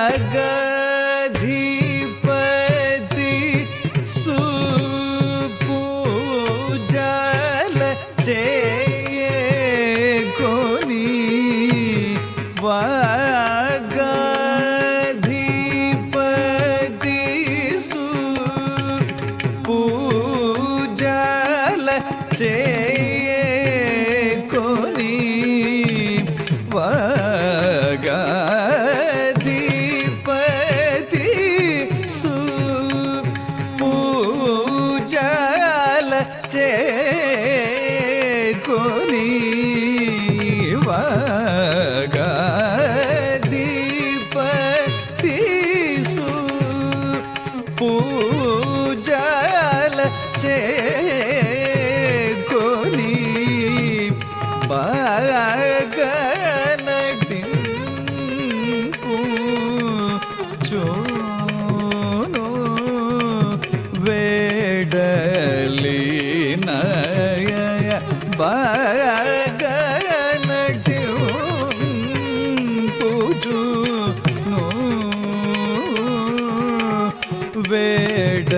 గధిపతి సుపూజల చేయకొని వాగధిపతి సుపూజల చేయకొని చేకొని వాగధిపతి పూజల చేకొని బాగనటింపు చోను వేడలి బాగనటింపుచును వేడ